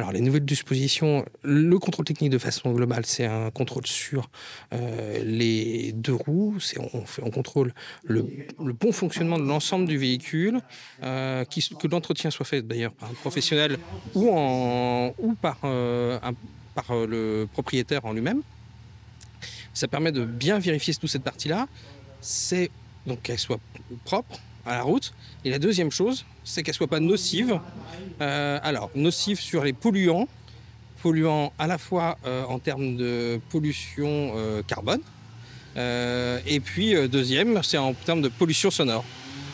Alors, les nouvelles dispositions, le contrôle technique de façon globale, c'est un contrôle sur les deux roues. On contrôle le bon fonctionnement de l'ensemble du véhicule, que l'entretien soit fait d'ailleurs par un professionnel ou par le propriétaire en lui-même. Ça permet de bien vérifier toute cette partie-là. C'est donc qu'elle soit propre à la route. Et la deuxième chose, c'est qu'elle ne soit pas nocive. Nocive sur les polluants à la fois en termes de pollution carbone, et puis deuxième, c'est en termes de pollution sonore.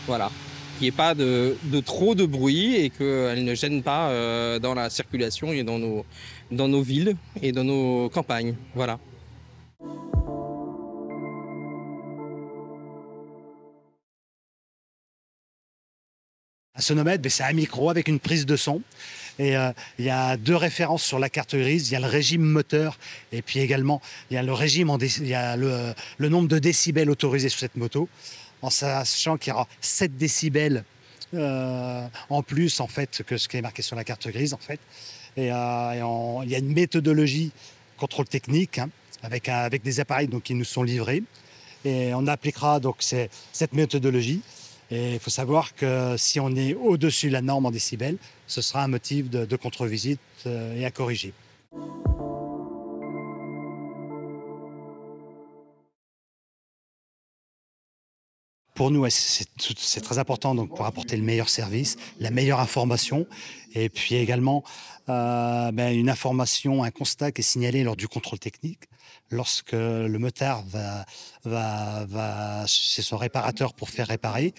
Voilà. Qu'il n'y ait pas de trop de bruit et qu'elle ne gêne pas dans la circulation et dans nos villes et dans nos campagnes. Voilà. Un sonomètre, c'est un micro avec une prise de son. Et il y a deux références sur la carte grise. Il y a le régime moteur et puis également il y a le nombre de décibels autorisés sur cette moto, en sachant qu'il y aura 7 décibels en plus en fait que ce qui est marqué sur la carte grise en fait. Il y a une méthodologie contrôle technique avec des appareils qui nous sont livrés. Et on appliquera donc cette méthodologie. Et il faut savoir que si on est au-dessus de la norme en décibels, ce sera un motif de contre-visite et à corriger. Pour nous, c'est très important pour apporter le meilleur service, la meilleure information, et puis également une information, un constat qui est signalé lors du contrôle technique. Lorsque le motard va chez son réparateur pour faire réparer,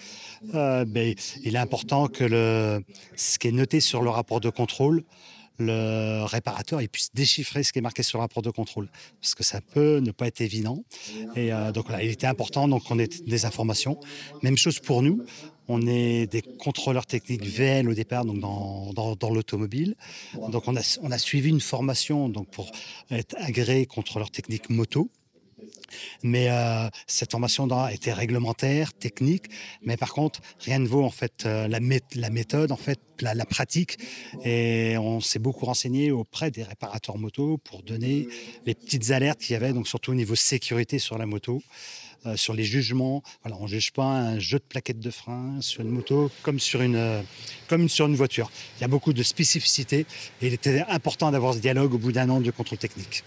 il est important que ce qui est noté sur le rapport de contrôle, le réparateur puisse déchiffrer ce qui est marqué sur le rapport de contrôle, parce que ça peut ne pas être évident. Et il était important qu'on ait des informations. Même chose pour nous, on est des contrôleurs techniques VL au départ, dans l'automobile. Donc on a suivi une formation pour être agréé contrôleur technique moto. Mais cette formation était réglementaire, technique, mais par contre, rien ne vaut en fait la méthode, en fait, la pratique. Et on s'est beaucoup renseigné auprès des réparateurs moto pour donner les petites alertes qu'il y avait, donc surtout au niveau sécurité sur la moto. Sur les jugements, voilà, on ne juge pas un jeu de plaquettes de frein sur une moto comme sur une voiture. Il y a beaucoup de spécificités et il était important d'avoir ce dialogue au bout d'un an de contrôle technique.